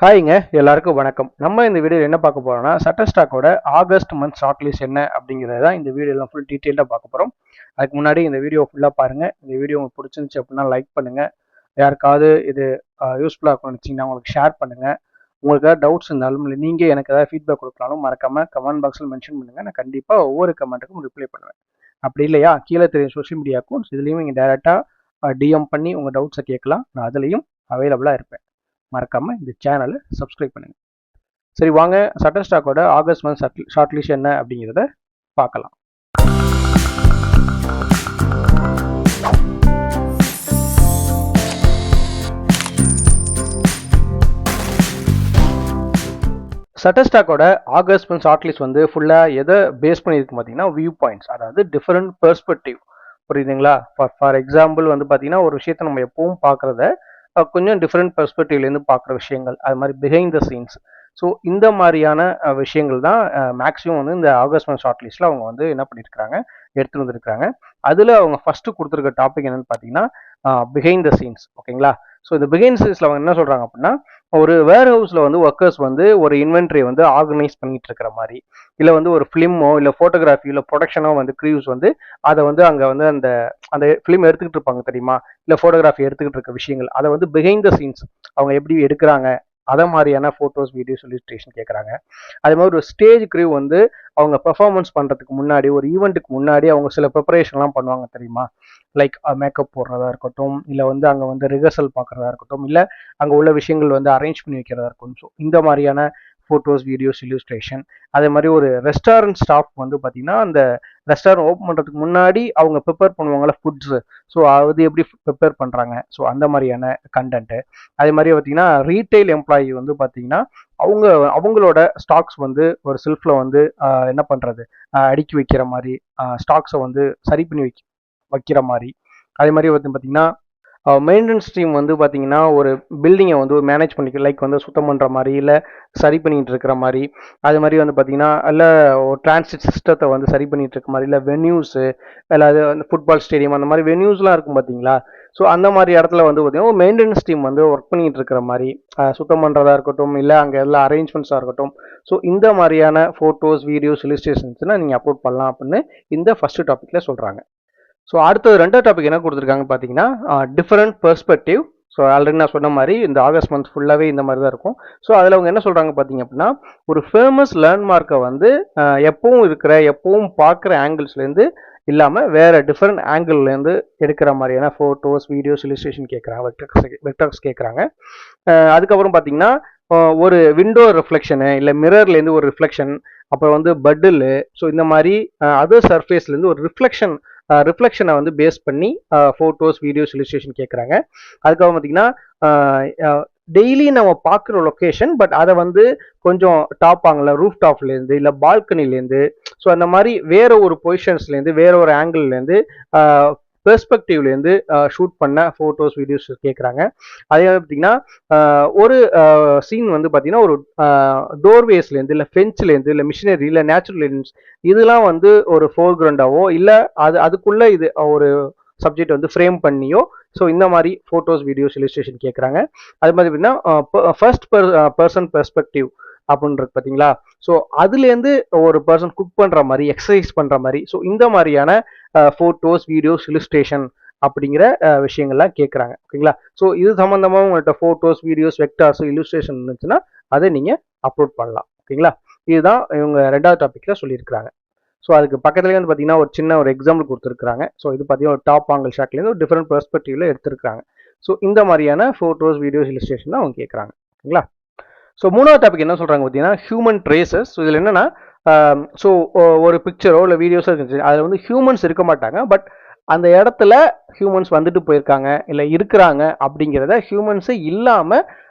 ஹாய்ங்க, எல்லாருக்கும் வணக்கம். நம்ம இந்த வீடியோவில் என்ன பார்க்க போறோம்னா, Shutterstockோட ஆகஸ்ட் மந்த் ஷார்ட் லிஸ்ட் என்ன அப்படிங்கிறத தான் இந்த வீடியோல ஃபுல் டீட்டெயில்டா பார்க்க போறோம். அதுக்கு முன்னாடி இந்த வீடியோ ஃபுல்லா பாருங்க. இந்த வீடியோ உங்களுக்கு பிடிச்சிருந்துச்சு அப்படின்னா லைக் பண்ணுங்க. யாருக்காவது இது யூஸ்ஃபுல்லா இருக்கும்னு நினைச்சீங்கன்னா உங்களுக்கு ஷேர் பண்ணுங்க. உங்களுக்கு ஏதாவது டவுட்ஸ் இருந்தாலும் இல்லை நீங்க எனக்கு ஏதாவது ஃபீட்பேக் கொடுக்கலாலும் மறக்காம கமெண்ட் பாக்ஸில் மென்ஷன் பண்ணுங்க. நான் கண்டிப்பா ஒவ்வொரு கமெண்ட்டுக்கும் ரிப்ளை பண்ணுவேன். அப்படி இல்லையா கீழே தெரியும் சோஷியல் மீடியா அக்கௌண்ட்ஸ் இதுலயும் நீங்க டைரக்டா டிஎம் பண்ணி உங்க டவுட்ஸை கேட்கலாம். நான் அதுலயும் அவைலபிளா இருப்பேன். மறக்காம இந்த சேனலை சப்ஸ்கிரைப் பண்ணுங்க. சரி வாங்க Shutterstockோட ஆகஸ்ட் மந்த் ஷார்ட் லிஸ்ட் என்ன அப்படிங்கிறத பார்க்கலாம். Shutterstockோட ஆகஸ்ட் மந்த் ஷார்ட் லிஸ்ட் வந்து ஃபுல்லா எதை பேஸ் பண்ணியிருக்கு பார்த்தீங்கன்னா வியூ பாயிண்ட்ஸ், அதாவது டிஃபரெண்ட் பெர்ஸ்பெக்டிவ். புரியுதுங்களா? ஃபார் எக்ஸாம்பிள் வந்து பார்த்தீங்கன்னா ஒரு விஷயத்தை நம்ம எப்பவும் பார்க்குறத கொஞ்சம் டிஃப்ரெண்ட் பெர்ஸ்பெக்டிவ்லேருந்து பார்க்குற விஷயங்கள், அது மாதிரி பிஹைண்ட் த சீன்ஸ். ஸோ இந்த மாதிரியான விஷயங்கள் தான் மேக்ஸிமம் வந்து இந்த ஆகஸ்ட் மந்த் ஷார்ட் லிஸ்ட்டில் அவங்க வந்து என்ன பண்ணியிருக்கிறாங்க, எடுத்துகிட்டு வந்திருக்கிறாங்க. அதில் அவங்க ஃபஸ்ட்டு கொடுத்துருக்க டாபிக் என்னென்னு பார்த்தீங்கன்னா பிஹைண்ட் த சீன்ஸ். ஓகேங்களா? ஸோ இந்த பிஹைண்ட் சீன்ஸில் அவங்க என்ன சொல்கிறாங்க அப்படின்னா, ஒரு வேர் ஹவுஸில் வந்து ஒர்க்கர்ஸ் வந்து ஒரு இன்வென்ட்ரி வந்து ஆர்கனைஸ் பண்ணிட்டு இருக்கிற மாதிரி, இல்லை வந்து ஒரு ஃபிலிமோ இல்லை ஃபோட்டோகிராஃபி இல்லை ப்ரொடக்ஷனோ வந்து க்ரூஸ் வந்து அதை வந்து அங்கே வந்து அந்த அந்த ஃபிலிம் எடுத்துக்கிட்டு இருப்பாங்க தெரியுமா, இல்லை ஃபோட்டோகிராஃபி எடுத்துக்கிட்டு இருக்க விஷயங்கள், அதை வந்து பிஹைண்ட் த சீன்ஸ் அவங்க எப்படி எடுக்கிறாங்க, அதை மாதிரியான ஃபோட்டோஸ் வீடியோஸ் இல்லுஸ்ட்ரேஷன் கேட்குறாங்க. அதே மாதிரி ஒரு ஸ்டேஜ் க்ரூ வந்து அவங்க பெர்ஃபார்மன்ஸ் பண்ணுறதுக்கு முன்னாடி ஒரு ஈவெண்ட்டுக்கு முன்னாடி அவங்க சில ப்ரிப்பரேஷன்லாம் பண்ணுவாங்க தெரியுமா, லைக் மேக்கப் போடுறதா இருக்கட்டும், இல்லை வந்து அங்கே வந்து ரிஹர்சல் பார்க்குறதா இருக்கட்டும், இல்லை அங்கே உள்ள விஷயங்கள் வந்து அரேஞ்ச் பண்ணி வைக்கிறதா இருக்கட்டும். ஸோ இந்த மாதிரியான ஃபோட்டோஸ் வீடியோஸ் இல்லுஸ்ட்ரேஷன். அதே மாதிரி ஒரு ரெஸ்டாரண்ட் ஸ்டாஃப் வந்து பார்த்தீங்கன்னா அந்த ரெஸ்டாரண்ட் ஓப்பன் பண்ணுறதுக்கு முன்னாடி அவங்க ப்ரிப்பேர் பண்ணுவாங்கள்ல ஃபுட்ஸு, ஸோ அது எப்படி ப்ரிப்பேர் பண்ணுறாங்க, ஸோ அந்த மாதிரியான கண்டென்ட்டு. அதே மாதிரி பார்த்தீங்கன்னா ரீட்டைல் எம்ப்ளாயி வந்து பார்த்தீங்கன்னா அவங்க அவங்களோட ஸ்டாக்ஸ் வந்து ஒரு செல்ஃபில் வந்து என்ன பண்ணுறது, அடுக்கி வைக்கிற மாதிரி, ஸ்டாக்ஸை வந்து சரி பண்ணி வைக்கிற மாதிரி. அதே மாதிரி வந்து பார்த்தீங்கன்னா மெயின்டெனன்ஸ் டீம் வந்து பார்த்தீங்கன்னா ஒரு பில்டிங்கை வந்து மேனேஜ் பண்ணிக்க, லைக் வந்து சுத்தம் பண்ணுற மாதிரி இல்லை சரி பண்ணிகிட்டு இருக்கிற மாதிரி. அது மாதிரி வந்து பார்த்தீங்கன்னா இல்லை ஒரு டிரான்சிட் சிஸ்டத்தை வந்து சரி பண்ணிகிட்டு இருக்க மாதிரி, இல்லை வென்யூஸு, இல்லை அது அந்த ஃபுட்பால் ஸ்டேடியம் அந்த மாதிரி வென்யூஸ்லாம் இருக்கும் பார்த்தீங்களா. ஸோ அந்த மாதிரி இடத்துல வந்து பார்த்தீங்கன்னா ஒரு மெயின்டெனன்ஸ் டீம் வந்து ஒர்க் பண்ணிகிட்டு இருக்கிற மாதிரி, சுத்தம் பண்ணுறதா இருக்கட்டும், இல்லை அங்கே எல்லா அரேஞ்ச்மெண்ட்ஸாக இருக்கட்டும். ஸோ இந்த மாதிரியான ஃபோட்டோஸ் வீடியோஸ் இல்லுஸ்ட்ரேஷன்ஸ்னால் நீங்கள் அப்லோட் பண்ணலாம் அப்படின்னு இந்த ஃபஸ்ட்டு டாப்பிக்கில் சொல்கிறாங்க. ஸோ அடுத்தது ரெண்டாவது டாபிக் என்ன கொடுத்துருக்காங்க பார்த்தீங்கன்னா டிஃபரெண்ட் பெர்ஸ்பெக்டிவ். ஸோ ஆல்ரெடி நான் சொன்ன மாதிரி இந்த ஆகஸ்ட் மந்த் ஃபுல்லாகவே இந்த மாதிரி தான் இருக்கும். ஸோ அதில் அவங்க என்ன சொல்கிறாங்க பார்த்தீங்க அப்படின்னா, ஒரு ஃபேமஸ் லேண்ட்மார்க்கை வந்து எப்பவும் பார்க்குற ஆங்கிள்ஸ்லேருந்து இல்லாமல் வேறு டிஃப்ரெண்ட் ஆங்கிள்லேருந்து எடுக்கிற மாதிரியான ஃபோட்டோஸ் வீடியோஸ் இல்லுஸ்ட்ரேஷன் கேட்குறாங்க, வெக்டர்ஸ் கேட்குறாங்க. அதுக்கப்புறம் பார்த்தீங்கன்னா ஒரு விண்டோ ரிஃப்ளெக்ஷனு இல்லை மிரர்லேருந்து ஒரு ரிஃப்ளெக்ஷன், அப்புறம் வந்து பட்டில், ஸோ இந்த மாதிரி அதர் சர்ஃபேஸ்லேருந்து ஒரு ரிஃப்ளெக்ஷனை வந்து பேஸ் பண்ணி ஃபோட்டோஸ் வீடியோஸ் இல்லுஸ்ட்ரேஷன் கேட்குறாங்க. அதுக்கப்புறம் பார்த்தீங்கன்னா டெய்லி நம்ம பார்க்குற லொக்கேஷன், பட் அதை வந்து கொஞ்சம் டாப் ஆங்கல ரூஃப் டாப்லேருந்து இல்லை பால்கனிலேருந்து, ஸோ அந்த மாதிரி வேற ஒரு பொசிஷன்ஸ்லேருந்து வேற ஒரு ஆங்கிள்லேருந்து பெர்ஸ்பெக்டிவ்லேருந்து ஷூட் பண்ண ஃபோட்டோஸ் வீடியோஸ் கேட்குறாங்க. அதே மாதிரி பார்த்தீங்கன்னா ஒரு சீன் வந்து பார்த்தீங்கன்னா ஒரு டோர்வேஸ்லேருந்து இல்லை ஃபென்ஸ்லேருந்து இல்லை மிஷினரி இல்லை நேச்சுரல் எலிமெண்ட்ஸ் இதெல்லாம் வந்து ஒரு ஃபோர்கிரவுண்டாவோ இல்லை அதுக்குள்ளே இது ஒரு சப்ஜெக்ட் வந்து ஃப்ரேம் பண்ணியோ, ஸோ இந்த மாதிரி ஃபோட்டோஸ் வீடியோஸ் இல்லுஸ்ட்ரேஷன் கேட்குறாங்க. அது மாதிரி பார்த்தீங்கன்னா ஃபர்ஸ்ட் பர்சன் பெர்ஸ்பெக்டிவ் அப்படின்றது பார்த்தீங்களா, ஸோ அதுலேருந்து ஒரு பர்சன் குக் பண்ணுற மாதிரி எக்ஸசைஸ் பண்ணுற மாதிரி, ஸோ இந்த மாதிரியான ஃபோட்டோஸ் வீடியோஸ் இல்லுஸ்ட்ரேஷன் அப்படிங்கிற விஷயங்கள்லாம் கேட்குறாங்க. ஓகேங்களா? ஸோ இது சம்மந்தமாக உங்கள்கிட்ட ஃபோட்டோஸ் வீடியோஸ் வெக்டார்ஸ் இல்லுஸ்ட்ரேஷன் இருந்துச்சுன்னா அதை நீங்கள் அப்லோட் பண்ணலாம். ஓகேங்களா? இதுதான் இவங்க ரெண்டாவது டாப்பிக்கில் சொல்லியிருக்கிறாங்க. ஸோ அதுக்கு பக்கத்துலேயே வந்து பார்த்தீங்கன்னா ஒரு சின்ன ஒரு எக்ஸாம்பிள் கொடுத்துருக்காங்க. ஸோ இது பார்த்தீங்கன்னா ஒரு டாப் ஆங்கிள் ஷாட்லேருந்து ஒரு டிஃப்ரெண்ட் பெர்ஸ்பெக்டிவ்ல எடுத்திருக்காங்க. ஸோ இந்த மாதிரியான ஃபோட்டோஸ் வீடியோஸ் இல்லுஸ்ட்ரேஷன் தான் அவங்க கேட்குறாங்க. ஓகேங்களா? ஸோ மூணாவது டாபிக் என்ன சொல்கிறாங்க பார்த்தீங்கன்னா ஹியூமன் ட்ரேசஸ். ஸோ இதில் என்னென்னா ஸோ ஒரு பிக்சரோ இல்லை வீடியோஸோ இருந்துச்சு, அதில் வந்து ஹியூமன்ஸ் இருக்க மாட்டாங்க, பட் அந்த இடத்துல ஹியூமன்ஸ் வந்துட்டு போயிருக்காங்க இல்லை இருக்கிறாங்க அப்படிங்கிறத ஹியூமன்ஸே இல்லாமல்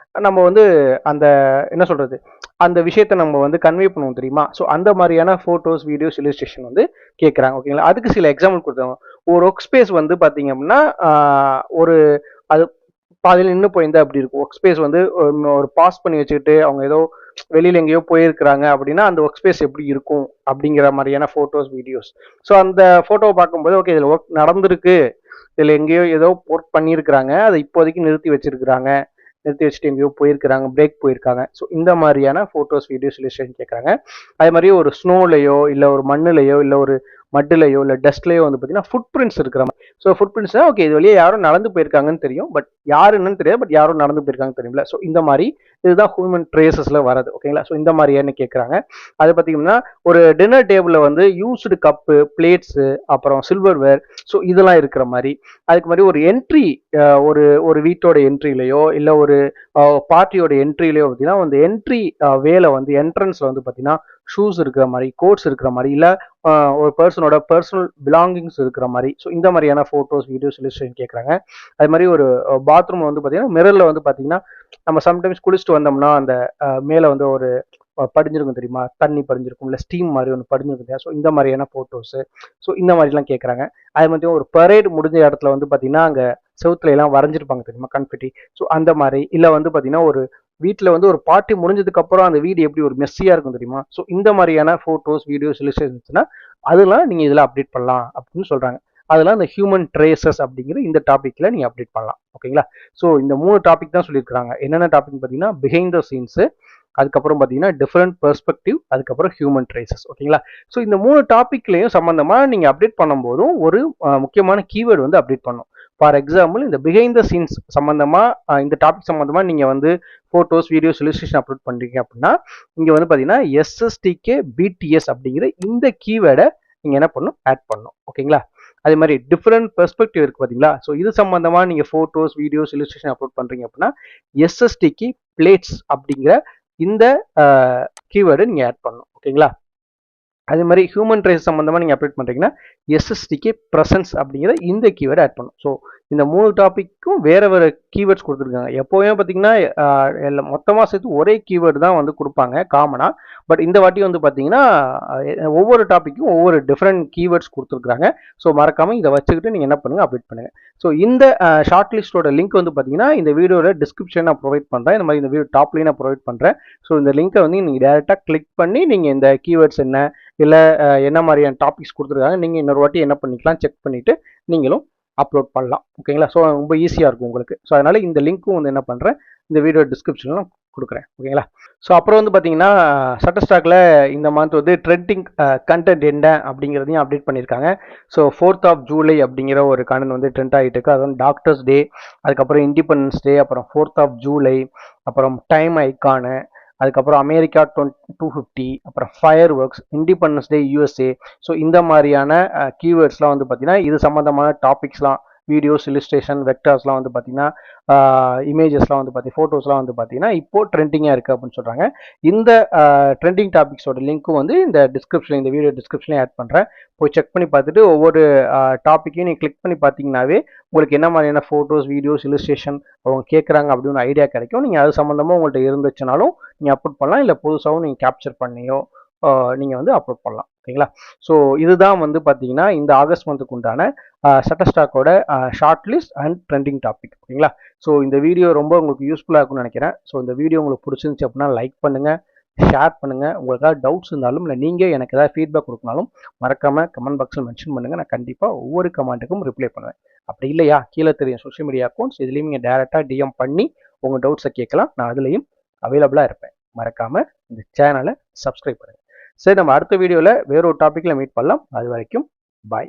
நம்ம வந்து அந்த என்ன சொல்கிறது அந்த விஷயத்தை நம்ம வந்து கன்வே பண்ணுவோம் தெரியுமா. ஸோ அந்த மாதிரியான ஃபோட்டோஸ் வீடியோஸ் இல்லுஸ்ட்ரேஷன் வந்து கேட்குறாங்க. ஓகேங்களா? அதுக்கு சில எக்ஸாம்பிள் கொடுத்தாங்க. ஒரு ஒர்க் ஸ்பேஸ் வந்து பார்த்தீங்க அப்படின்னா ஒரு அது பாதியில் நின்று போயிருந்தா அப்படி இருக்கும். ஒர்க் ஸ்பேஸ் வந்து ஒரு பாஸ் பண்ணி வச்சுக்கிட்டு அவங்க ஏதோ வெளியில் எங்கேயோ போயிருக்கிறாங்க அப்படின்னா அந்த ஒர்க் ஸ்பேஸ் எப்படி இருக்கும் அப்படிங்கிற மாதிரியான ஃபோட்டோஸ் வீடியோஸ். ஸோ அந்த ஃபோட்டோவை பார்க்கும்போது ஓகே இதில் ஒர்க் நடந்திருக்கு, இதில் எங்கேயோ ஏதோ ஒர்க் பண்ணியிருக்கிறாங்க, அதை இப்போதைக்கு நிறுத்தி வச்சிருக்கிறாங்க, நிறுத்தி வச்சுட்டு எங்கேயோ போயிருக்கிறாங்க, பிரேக் போயிருக்காங்க. ஸோ இந்த மாதிரியான ஃபோட்டோஸ், வீடியோஸ், இல்லஸ்ட்ரேஷன் கேட்குறாங்க. அதே மாதிரி ஒரு ஸ்னோலையோ இல்லை ஒரு மண்ணுலையோ இல்லை ஒரு மட்டிலையோ இல்லை டஸ்ட்லையோ வந்து பார்த்தீங்கன்னா ஃபுட் பிரிண்ட்ஸ் இருக்கிற மாதிரி. ஸோ ஃபுட் பிரிண்ட்ஸ்னா ஓகே, இது வழியே யாரும் நடந்து போயிருக்காங்கன்னு தெரியும், பட் யாருன்னு தெரியாது, பட் யாரும் நடந்து போயிருக்காங்கன்னு தெரியும்ல. ஸோ இந்த மாதிரி இதுதான் ஹியூமன் ட்ரேசஸ்ல வரது. ஓகேங்களா? ஸோ இந்த மாதிரி என்ன கேட்குறாங்க. அது பார்த்தீங்கன்னா ஒரு டின்னர் டேபிளில் வந்து யூஸ்டு கப்பு, பிளேட்ஸு, அப்புறம் சில்வர்வேர், ஸோ இதெல்லாம் இருக்கிற மாதிரி. அதுக்கு மாதிரி ஒரு என்ட்ரி, ஒரு ஒரு வீட்டோட என்ட்ரிலையோ இல்லை ஒரு பார்ட்டியோட என்ட்ரிலையோ பார்த்தீங்கன்னா அந்த என்ட்ரி வேலை வந்து என்ட்ரன்ஸ்ல வந்து பார்த்தீங்கன்னா ஷூஸ் இருக்கிற மாதிரி, கோட்ஸ் இருக்கிற மாதிரி, இல்லை ஒரு பர்சனோட பர்சனல் பிலாங்கிங்ஸ் இருக்கிற மாதிரி. ஸோ இந்த மாதிரியான ஃபோட்டோஸ், வீடியோஸ், இல்லஸ்ட்ரேஷன் கேட்குறாங்க. அது மாதிரி ஒரு பாத்ரூம் வந்து பார்த்தீங்கன்னா மிரரில் வந்து பார்த்தீங்கன்னா நம்ம சம்டைம்ஸ் குளிச்சுட்டு வந்தோம்னா அந்த மேலே வந்து ஒரு படிஞ்சிருக்கும் தெரியுமா, தண்ணி படிஞ்சிருக்கும், இல்லை ஸ்டீம் மாதிரி ஒன்று படிஞ்சிருக்கும் இல்லையா. ஸோ இந்த மாதிரியான ஃபோட்டோஸு, ஸோ இந்த மாதிரிலாம் கேட்குறாங்க. அது மாதிரி ஒரு பரேடு முடிஞ்ச இடத்துல வந்து பார்த்தீங்கன்னா அங்கே செவுத்துல எல்லாம் வரைஞ்சிருப்பாங்க தெரியுமா, கன்ஃபெட்டி. ஸோ அந்த மாதிரி, இல்லை வந்து பார்த்தீங்கன்னா ஒரு வீட்டில் வந்து ஒரு பார்ட்டி முடிஞ்சதுக்கு அப்புறம் அந்த வீடு எப்படி ஒரு மெஸ்ஸியாக இருக்கும் தெரியுமா. ஸோ இந்த மாதிரியான ஃபோட்டோஸ், வீடியோஸ், இல்லஸ்ட்ரேஷன்ஸ்னா அதெல்லாம் நீங்கள் இதில் அப்டேட் பண்ணலாம் அப்படின்னு சொல்கிறாங்க. அதெல்லாம் இந்த ஹியூமன் ட்ரேசஸ் அப்படிங்கிற இந்த டாப்பிக்கில் நீங்கள் அப்டேட் பண்ணலாம். ஓகேங்களா? ஸோ இந்த 3 டாபிக் தான் சொல்லியிருக்காங்க. என்னென்ன டாபிக் பார்த்தீங்கன்னா பிஹைண்ட் த சீன்ஸு, அதுக்கப்புறம் பார்த்தீங்கன்னா டிஃப்ரெண்ட் பெர்ஸ்பெக்டிவ், அதுக்கப்புறம் ஹியூமன் ட்ரேசஸ். ஓகேங்களா? ஸோ இந்த 3 டாபிக்லையும் சம்மந்தமாக நீங்கள் அப்டேட் பண்ணும்போதும் ஒரு முக்கியமான கீவேர்டு வந்து அப்டேட் பண்ணணும். ஃபார் எக்ஸாம்பிள் இந்த பிஹைண்ட் த சீன்ஸ் சம்மந்தமாக இந்த டாபிக் சம்மந்தமாக நீங்கள் வந்து ஃபோட்டோஸ், வீடியோஸ், இல்லஸ்ட்ரேஷன் அப்லோட் பண்ணுறீங்க அப்படின்னா இங்கே வந்து பார்த்தீங்கன்னா SSTK BTS அப்படிங்கிற இந்த கீவேர்டை நீங்கள் என்ன பண்ணணும், ஆட் பண்ணணும். ஓகேங்களா? அதே மாதிரி டிஃப்ரெண்ட் பெர்ஸ்பெக்டிவ் இருக்குது பார்த்தீங்களா. ஸோ இது சம்மந்தமாக நீங்கள் ஃபோட்டோஸ், வீடியோஸ், இல்லஸ்ட்ரேஷன் அப்லோட் பண்ணுறீங்க அப்படின்னா SSTK பிளேட்ஸ் அப்படிங்கிற இந்த கீவேர்டை நீங்கள் ஆட் பண்ணணும். ஓகேங்களா? அதே மாதிரி ஹியூமன் ட்ரேஸ் சம்மந்தமாக நீங்கள் அப்டேட் பண்ணுறீங்கன்னா SSTK ப்ரெசன்ஸ் அப்படிங்கிற இந்த கீவேர்டை ஆட் பண்ணும். ஸோ இந்த 3 டாப்பிக்கும் வேறு வேறு கீவேர்ட்ஸ் கொடுத்துருக்காங்க. எப்போவுமே பார்த்தீங்கன்னா மொத்தமாக சேர்த்து ஒரே கீவேர்டு தான் வந்து கொடுப்பாங்க காமனாக. பட் இந்த வாட்டி வந்து பார்த்தீங்கன்னா ஒவ்வொரு டாப்பிக்கும் ஒவ்வொரு டிஃப்ரெண்ட் கீவேர்ட்ஸ் கொடுத்துருக்குறாங்க. ஸோ மறக்காமல் இதை வச்சுக்கிட்டு நீங்கள் என்ன பண்ணுங்கள், அப்டேட் பண்ணுங்கள். ஸோ இந்த ஷார்ட் லிஸ்ட்டோட லிங்க் வந்து பார்த்தீங்கன்னா இந்த வீடியோவில் டிஸ்கிரிப்ஷன் நான் ப்ரொவைட் பண்ணுறேன். இந்த மாதிரி இந்த வீடியோ டாப்லேயும் நான் ப்ரொவைட் பண்ணுறேன். ஸோ இந்த லிங்க்கை வந்து நீங்கள் டேரெக்டாக கிளிக் பண்ணி நீங்கள் இந்த கீவேர்ட்ஸ் என்ன, இல்லை என்ன மாதிரியான டாபிக்ஸ் கொடுத்துருக்காங்க, நீங்கள் இன்னொரு வாட்டி என்ன பண்ணிக்கலாம், செக் பண்ணிவிட்டு நீங்களும் அப்லோட் பண்ணலாம். ஓகேங்களா? ஸோ ரொம்ப ஈஸியாக இருக்கும் உங்களுக்கு. ஸோ அதனால் இந்த லிங்க்கும் வந்து என்ன பண்ணுறேன், இந்த வீடியோ டிஸ்கிரிப்ஷனில் கொடுக்குறேன். ஓகேங்களா? ஸோ அப்புறம் வந்து பார்த்தீங்கன்னா ஷட்டர்ஸ்டாக்கில் இந்த மந்த் வந்து ட்ரெண்டிங் கண்டென்ட் என்ன அப்படிங்கிறதையும் அப்டேட் பண்ணியிருக்காங்க. ஸோ 4th of July அப்படிங்கிற ஒரு கண்டென்ட் வந்து ட்ரெண்ட் ஆகிட்டு இருக்கு. அது வந்து டாக்டர்ஸ் டே, அதுக்கப்புறம் இண்டிபெண்டன்ஸ் டே, அப்புறம் 4th of July, அப்புறம் டைம் ஐக்கானு, அதுக்கப்புறம் அமெரிக்கா 250, அப்புறம் fire works, independence day USA. So இந்த மாதிரியான கீவேர்ட்ஸ்லாம் வந்து பார்த்தீங்கன்னா இது சம்மந்தமான டாபிக்ஸ்லாம், வீடியோஸ், இல்லஸ்ட்ரேஷன், வெக்டர்ஸ்லாம் வந்து பார்த்தீங்கன்னா இமேஜஸ்லாம் வந்து ஃபோட்டோஸ்லாம் வந்து பார்த்தீங்கன்னா இப்போ ட்ரெண்டிங்காக இருக்குது அப்படின்னு சொல்கிறாங்க. இந்த ட்ரெண்டிங் டாபிக்ஸோட லிங்க்கும் வந்து இந்த டிஸ்கிரிப்ஷனில், இந்த வீடியோ டிஸ்கிரிப்ஷன்லேயும் ஆட் பண்ணுறேன். போய் செக் பண்ணி பார்த்துட்டு ஒவ்வொரு டாப்பிக்கையும் நீங்கள் கிளிக் பண்ணி பார்த்தீங்கன்னாவே உங்களுக்கு என்ன மாதிரியான ஃபோட்டோஸ், வீடியோஸ், இல்லஸ்ட்ரேஷன் அவங்க கேட்குறாங்க அப்படின்னு ஐடியா கிடைக்கும். நீங்கள் அது சம்மந்தமாக உங்கள்கிட்ட இருந்துச்சுனாலும் நீங்கள் அப்லோட் பண்ணலாம், இல்லை புதுசாகவும் நீங்கள் கேப்சர் பண்ணியோ நீங்கள் வந்து அப்லோட் பண்ணலாம். ஓகேங்களா? ஸோ இதுதான் வந்து பார்த்தீங்கன்னா இந்த ஆகஸ்ட் மந்த்துக்கு உண்டான ஷட்டர்ஸ்டாக்கோட short list and trending topic. ஓகேங்களா? ஸோ இந்த வீடியோ ரொம்ப உங்களுக்கு யூஸ்ஃபுல்லாக இருக்கும்னு நினைக்கிறேன். ஸோ இந்த வீடியோ உங்களுக்கு பிடிச்சிருந்துச்சு அப்படின்னா லைக் பண்ணுங்கள், ஷேர் பண்ணுங்கள். உங்களுக்கு ஏதாவது டவுட்ஸ் இருந்தாலும், இல்லை நீங்கள் எனக்கு ஏதாவது ஃபீட்பேக் கொடுக்கனாலும் மறக்காமல் கமெண்ட் பாக்ஸில் மென்ஷன் பண்ணுங்கள். நான் கண்டிப்பாக ஒவ்வொரு கமெண்ட்டுக்கும் ரிப்ளை பண்ணுவேன். அப்படி இல்லையா, கீழே தெரியும் சோஷியல் மீடியா அக்கௌண்ட்ஸ், இதுலேயும் நீங்கள் டேரெக்டாக DM பண்ணி உங்கள் டவுட்ஸை கேட்கலாம். நான் அதுலேயும் அவைலபிளாக இருப்பேன். மறக்காமல் இந்த சேனலை சப்ஸ்கிரைப் பண்ணுங்கள். சரி, நம்ம அடுத்த வீடியோவில் வேற ஒரு டாப்பிக்கில் மீட் பண்ணலாம். அது வரைக்கும் பாய்.